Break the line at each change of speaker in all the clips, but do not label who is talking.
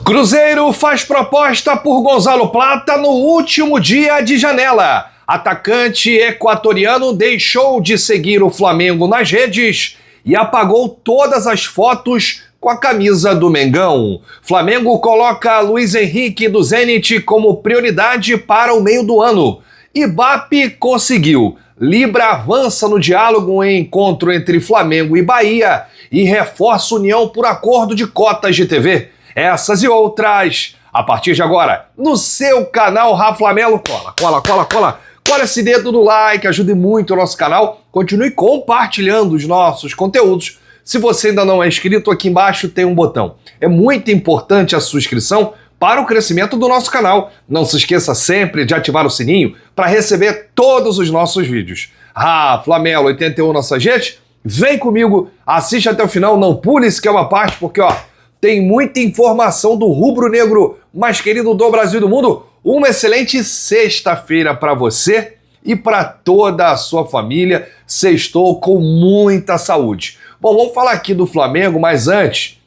Cruzeiro faz proposta por Gonzalo Plata no último dia de janela. Atacante equatoriano deixou de seguir o Flamengo nas redes e apagou todas as fotos com a camisa do Mengão. Flamengo coloca Luiz Henrique do Zenit como prioridade para o meio do ano. Ibape conseguiu. Libra avança no diálogo em encontro entre Flamengo e Bahia e reforça união por acordo de cotas de TV. Essas e outras, a partir de agora, no seu canal Raflamelo. Cola esse dedo no like, ajude muito o nosso canal. Continue compartilhando os nossos conteúdos. Se você ainda não é inscrito, aqui embaixo tem um botão. É muito importante a sua inscrição para o crescimento do nosso canal. Não se esqueça sempre de ativar o sininho para receber todos os nossos vídeos. Raflamelo 81 nossa gente, vem comigo, assiste até o final, não pule se quer uma parte, porque tem muita informação do rubro-negro mais querido do Brasil e do mundo. Uma excelente sexta-feira para você e para toda a sua família. Sextou com muita saúde. Bom, vamos falar aqui do Flamengo, mas antes,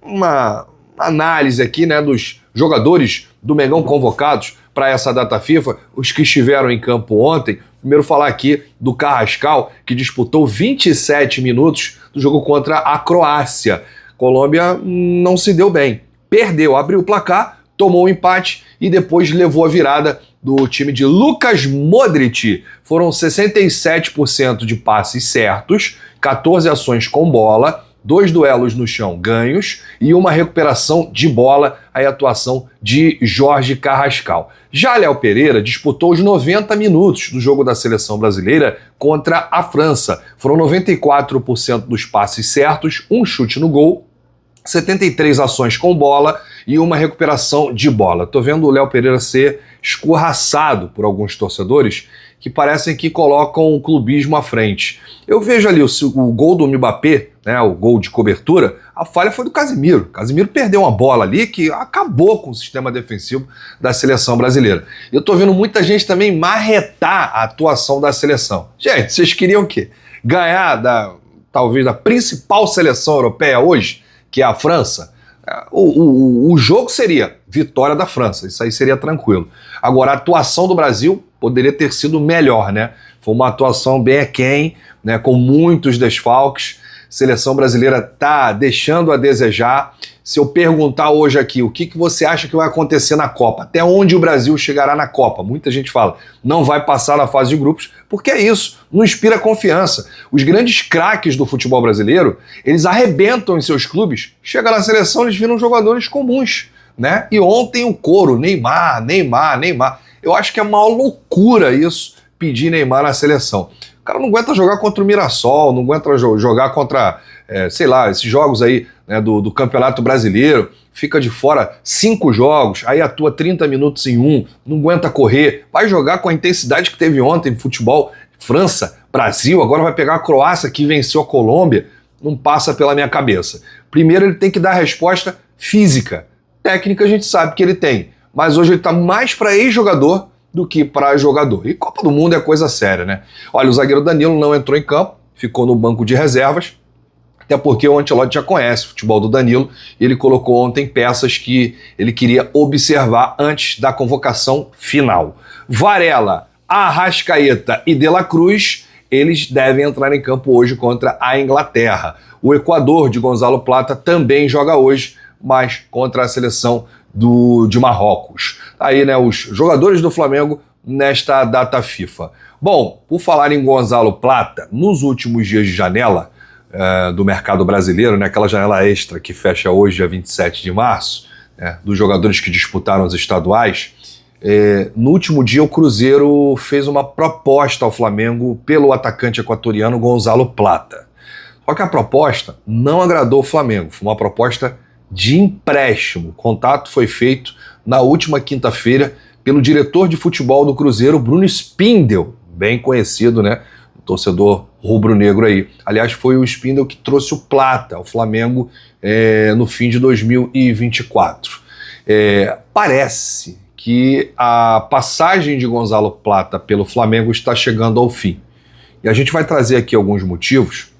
uma análise aqui, né, dos jogadores do Mengão convocados para essa data FIFA, os que estiveram em campo ontem. Primeiro falar aqui do Carrascal, que disputou 27 minutos do jogo contra a Croácia. Colômbia não se deu bem, perdeu, abriu o placar, tomou o empate e depois levou a virada do time de Lucas Modric. Foram 67% de passes certos, 14 ações com bola, 2 duelos no chão ganhos e uma recuperação de bola, a atuação de Jorge Carrascal. Já Léo Pereira disputou os 90 minutos do jogo da seleção brasileira contra a França. Foram 94% dos passes certos, um chute no gol, 73 ações com bola e uma recuperação de bola. Tô vendo o Léo Pereira ser escorraçado por alguns torcedores que parecem que colocam o clubismo à frente. Eu vejo ali o gol do Mbappé, né, o gol de cobertura, a falha foi do Casemiro. Casemiro perdeu uma bola ali que acabou com o sistema defensivo da seleção brasileira. Eu tô vendo muita gente também marretar a atuação da seleção. Gente, vocês queriam o quê? Ganhar talvez da principal seleção europeia hoje, que é a França? O jogo seria vitória da França, isso aí seria tranquilo. Agora, a atuação do Brasil poderia ter sido melhor, né? Foi uma atuação bem aquém, né, com muitos desfalques. Seleção brasileira tá deixando a desejar. Se eu perguntar hoje aqui o que você acha que vai acontecer na Copa, até onde o Brasil chegará na Copa, muita gente fala, não vai passar na fase de grupos, porque é isso, não inspira confiança. Os grandes craques do futebol brasileiro, eles arrebentam em seus clubes, chega na seleção, eles viram jogadores comuns, né? E ontem o coro, Neymar. Eu acho que é uma loucura isso, pedir Neymar na seleção. O cara não aguenta jogar contra o Mirassol, não aguenta jogar contra, esses jogos aí, né, do Campeonato Brasileiro, fica de fora 5 jogos, aí atua 30 minutos em um, não aguenta correr, vai jogar com a intensidade que teve ontem no futebol, França, Brasil, agora vai pegar a Croácia que venceu a Colômbia, não passa pela minha cabeça. Primeiro ele tem que dar a resposta física, técnica a gente sabe que ele tem, mas hoje ele está mais para ex-jogador do que para jogador. E Copa do Mundo é coisa séria, né? Olha, o zagueiro Danilo não entrou em campo, ficou no banco de reservas, até porque o Ancelotti já conhece o futebol do Danilo e ele colocou ontem peças que ele queria observar antes da convocação final. Varela, Arrascaeta e De La Cruz, eles devem entrar em campo hoje contra a Inglaterra. O Equador de Gonzalo Plata também joga hoje, mas contra a seleção de Marrocos. Aí, né, os jogadores do Flamengo nesta data FIFA. Bom, por falar em Gonzalo Plata, nos últimos dias de janela do mercado brasileiro, né, aquela janela extra que fecha hoje, dia 27 de março, né, dos jogadores que disputaram os estaduais, no último dia o Cruzeiro fez uma proposta ao Flamengo pelo atacante equatoriano Gonzalo Plata. Só que a proposta não agradou o Flamengo, foi uma proposta de empréstimo. O contato foi feito na última quinta-feira pelo diretor de futebol do Cruzeiro, Bruno Spindel, bem conhecido, né, torcedor rubro-negro aí. Aliás, foi o Spindel que trouxe o Plata ao Flamengo no fim de 2024. Parece que a passagem de Gonzalo Plata pelo Flamengo está chegando ao fim. E a gente vai trazer aqui alguns motivos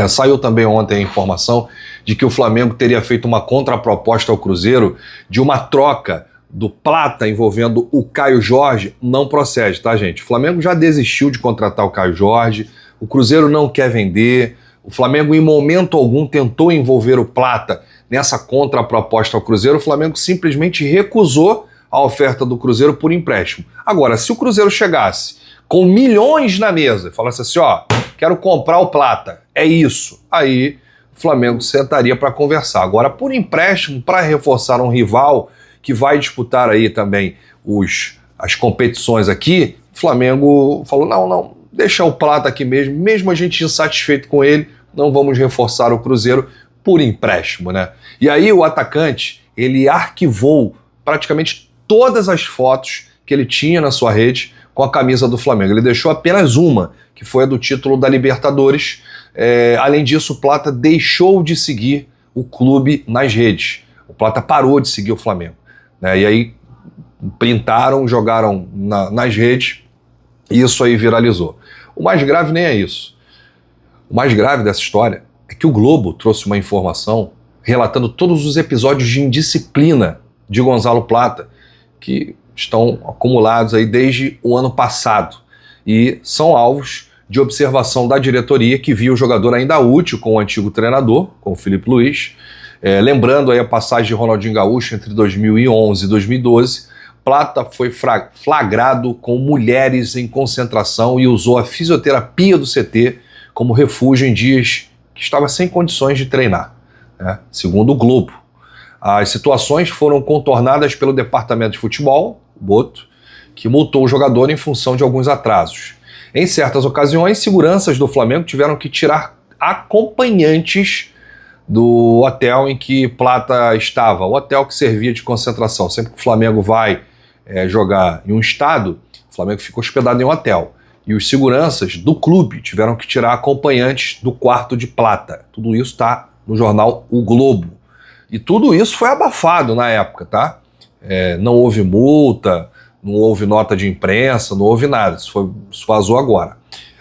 Saiu também ontem a informação de que o Flamengo teria feito uma contraproposta ao Cruzeiro de uma troca do Plata envolvendo o Caio Jorge. Não procede, tá, gente? O Flamengo já desistiu de contratar o Caio Jorge, o Cruzeiro não quer vender, o Flamengo em momento algum tentou envolver o Plata nessa contraproposta ao Cruzeiro, o Flamengo simplesmente recusou a oferta do Cruzeiro por empréstimo. Agora, se o Cruzeiro chegasse com milhões na mesa e falasse assim, ó, quero comprar o Plata, é isso, aí o Flamengo sentaria para conversar. Agora, por empréstimo, para reforçar um rival que vai disputar aí também as competições aqui, o Flamengo falou, não, deixa o Plata aqui mesmo a gente insatisfeito com ele, não vamos reforçar o Cruzeiro por empréstimo, né? E aí o atacante, ele arquivou praticamente todas as fotos que ele tinha na sua rede com a camisa do Flamengo. Ele deixou apenas uma, que foi a do título da Libertadores. Além disso, o Plata deixou de seguir o clube nas redes. O Plata parou de seguir o Flamengo, né? E aí printaram, jogaram nas redes e isso aí viralizou. O mais grave nem é isso. O mais grave dessa história é que o Globo trouxe uma informação relatando todos os episódios de indisciplina de Gonzalo Plata, que estão acumulados aí desde o ano passado e são alvos de observação da diretoria, que viu o jogador ainda útil com o antigo treinador, com o Felipe Luiz. Lembrando aí a passagem de Ronaldinho Gaúcho entre 2011 e 2012, Plata foi flagrado com mulheres em concentração e usou a fisioterapia do CT como refúgio em dias que estava sem condições de treinar, né? Segundo o Globo. As situações foram contornadas pelo departamento de futebol, o Boto, que multou o jogador em função de alguns atrasos. Em certas ocasiões, seguranças do Flamengo tiveram que tirar acompanhantes do hotel em que Plata estava, o hotel que servia de concentração. Sempre que o Flamengo vai jogar em um estado, o Flamengo fica hospedado em um hotel. E os seguranças do clube tiveram que tirar acompanhantes do quarto de Plata. Tudo isso está no jornal O Globo. E tudo isso foi abafado na época, tá? Não houve multa, não houve nota de imprensa, não houve nada. Isso vazou agora.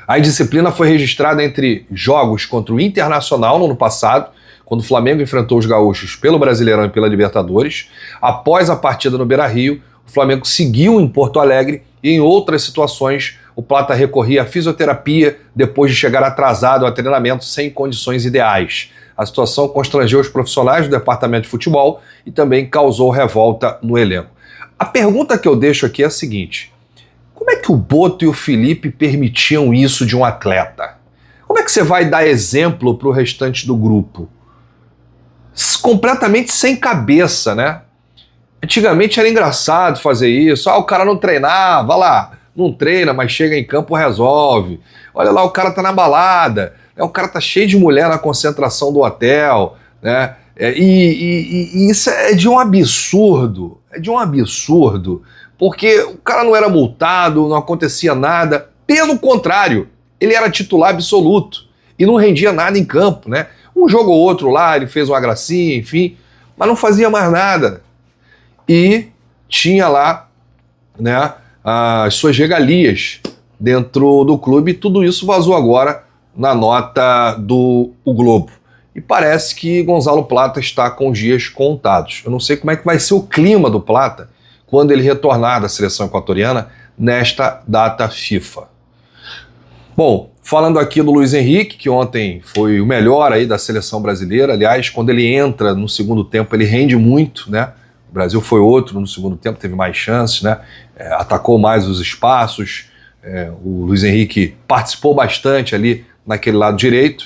A indisciplina foi registrada entre jogos contra o Internacional no ano passado, quando o Flamengo enfrentou os gaúchos pelo Brasileirão e pela Libertadores. Após a partida no Beira-Rio, o Flamengo seguiu em Porto Alegre e em outras situações o Plata recorria à fisioterapia depois de chegar atrasado a treinamento sem condições ideais. A situação constrangeu os profissionais do departamento de futebol e também causou revolta no elenco. A pergunta que eu deixo aqui é a seguinte: como é que o Boto e o Felipe permitiam isso de um atleta? Como é que você vai dar exemplo para o restante do grupo? Completamente sem cabeça, né? Antigamente era engraçado fazer isso. O cara não treinava, lá, não treina, mas chega em campo resolve. Olha lá, o cara tá na balada, o cara tá cheio de mulher na concentração do hotel, né? E isso é de um absurdo, porque o cara não era multado, não acontecia nada. Pelo contrário, ele era titular absoluto e não rendia nada em campo, né? Um jogo ou outro lá, ele fez uma gracinha, enfim, mas não fazia mais nada. E tinha lá, né, as suas regalias dentro do clube, e tudo isso vazou agora na nota do O Globo. E parece que Gonzalo Plata está com os dias contados. Eu não sei como é que vai ser o clima do Plata quando ele retornar da seleção equatoriana nesta data FIFA. Bom, falando aqui do Luiz Henrique, que ontem foi o melhor aí da seleção brasileira. Aliás, quando ele entra no segundo tempo, ele rende muito, né? O Brasil foi outro no segundo tempo, teve mais chances, né? Atacou mais os espaços. O Luiz Henrique participou bastante ali naquele lado direito.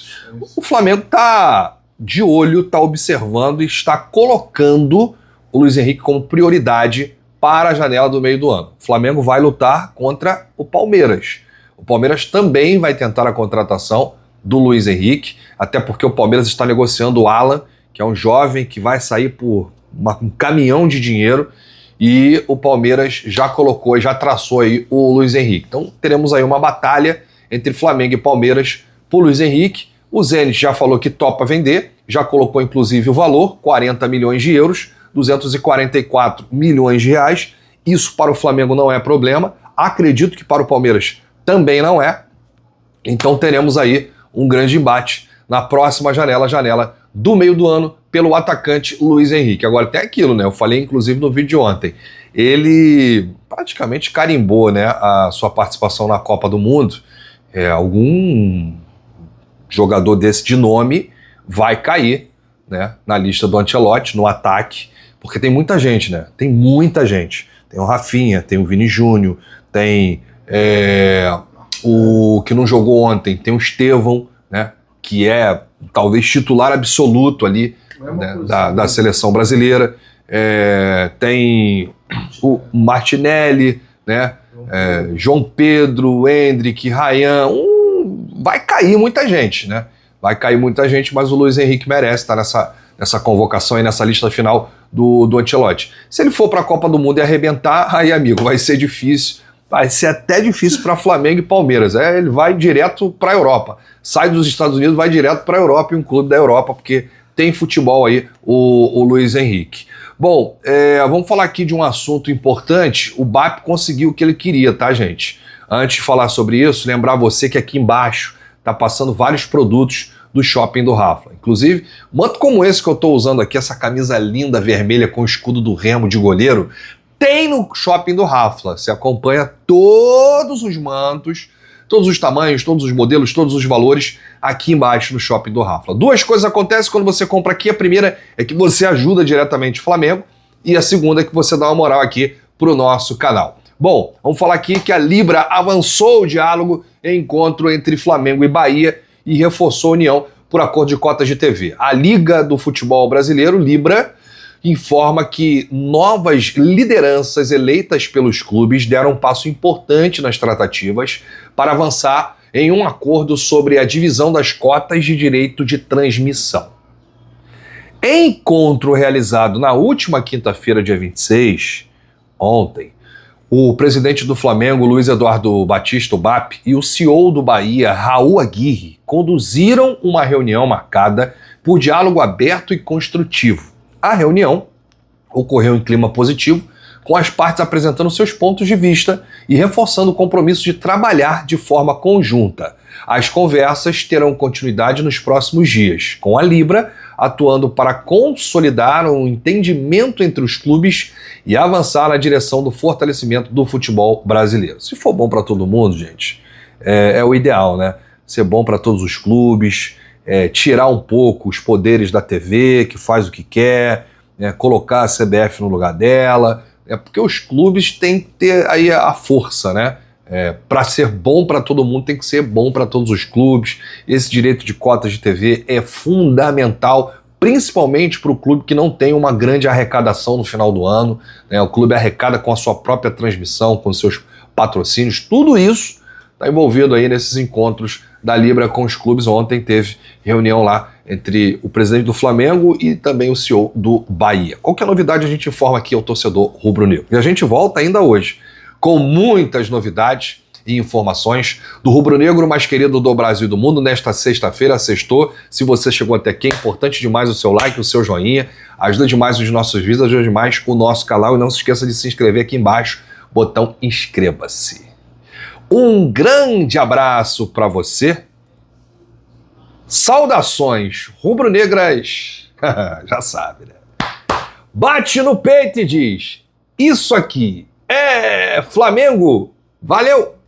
O Flamengo está de olho, está observando e está colocando o Luiz Henrique como prioridade para a janela do meio do ano. O Flamengo vai lutar contra o Palmeiras. O Palmeiras também vai tentar a contratação do Luiz Henrique, até porque o Palmeiras está negociando o Alan, que é um jovem que vai sair por um caminhão de dinheiro, e o Palmeiras já colocou e já traçou aí o Luiz Henrique. Então teremos aí uma batalha entre Flamengo e Palmeiras por Luiz Henrique. O Zenit já falou que topa vender, já colocou inclusive o valor, 40 milhões de euros, 244 milhões de reais. Isso para o Flamengo não é problema, acredito que para o Palmeiras também não é. Então teremos aí um grande embate na próxima janela, janela do meio do ano, pelo atacante Luiz Henrique. Agora tem aquilo, né? Eu falei inclusive no vídeo de ontem. Ele praticamente carimbou, né, a sua participação na Copa do Mundo. Algum jogador desse de nome vai cair, né, na lista do Ancelotti, no ataque, porque tem muita gente, né? Tem muita gente. Tem o Rafinha, tem o Vini Júnior, tem o que não jogou ontem, tem o Estevão, né, que é talvez titular absoluto ali, né, da seleção brasileira. Tem o Martinelli, né, João Pedro, Endrick, Ryan. Vai cair muita gente, né? Vai cair muita gente, mas o Luiz Henrique merece estar nessa convocação e nessa lista final do Ancelotti. Se ele for para a Copa do Mundo e arrebentar, aí, amigo, vai ser difícil. Vai ser até difícil para Flamengo e Palmeiras. Ele vai direto para a Europa. Sai dos Estados Unidos, vai direto para a Europa, e um clube da Europa, porque tem futebol aí, o Luiz Henrique. Bom, vamos falar aqui de um assunto importante. O BAP conseguiu o que ele queria, tá, gente? Antes de falar sobre isso, lembrar você que aqui embaixo tá passando vários produtos do Shopping do Rafla. Inclusive, manto como esse que eu tô usando aqui, essa camisa linda vermelha com o escudo do Remo de goleiro, tem no Shopping do Rafla. Você acompanha todos os mantos, todos os tamanhos, todos os modelos, todos os valores aqui embaixo no Shopping do Rafla. Duas coisas acontecem quando você compra aqui. A primeira é que você ajuda diretamente o Flamengo, e a segunda é que você dá uma moral aqui pro nosso canal. Bom, vamos falar aqui que a Libra avançou o diálogo em encontro entre Flamengo e Bahia e reforçou a união por acordo de cotas de TV. A Liga do Futebol Brasileiro, Libra, informa que novas lideranças eleitas pelos clubes deram um passo importante nas tratativas para avançar em um acordo sobre a divisão das cotas de direito de transmissão. Em encontro realizado na última quinta-feira, dia 26, ontem, o presidente do Flamengo, Luiz Eduardo Batista, o BAP, e o CEO do Bahia, Raul Aguirre, conduziram uma reunião marcada por diálogo aberto e construtivo. A reunião ocorreu em clima positivo, com as partes apresentando seus pontos de vista e reforçando o compromisso de trabalhar de forma conjunta. As conversas terão continuidade nos próximos dias, com a Libra atuando para consolidar um entendimento entre os clubes e avançar na direção do fortalecimento do futebol brasileiro. Se for bom para todo mundo, gente, é o ideal, né? Ser bom para todos os clubes, tirar um pouco os poderes da TV, que faz o que quer, colocar a CBF no lugar dela, porque os clubes têm que ter aí a força, né? Para ser bom para todo mundo, tem que ser bom para todos os clubes. Esse direito de cotas de TV é fundamental, principalmente para o clube que não tem uma grande arrecadação no final do ano, né? O clube arrecada com a sua própria transmissão, com seus patrocínios, tudo isso está envolvido aí nesses encontros da Libra com os clubes. Ontem teve reunião lá entre o presidente do Flamengo e também o CEO do Bahia. Qualquer novidade a gente informa aqui ao torcedor rubro-negro. E a gente volta ainda hoje com muitas novidades e informações do rubro-negro mais querido do Brasil e do mundo. Nesta sexta-feira, sextou. Se você chegou até aqui, é importante demais o seu like, o seu joinha. Ajuda demais os nossos vídeos, ajuda demais o nosso canal. E não se esqueça de se inscrever aqui embaixo, botão inscreva-se. Um grande abraço para você. Saudações rubro-negras. Já sabe, né? Bate no peito e diz: isso aqui é Flamengo. Valeu!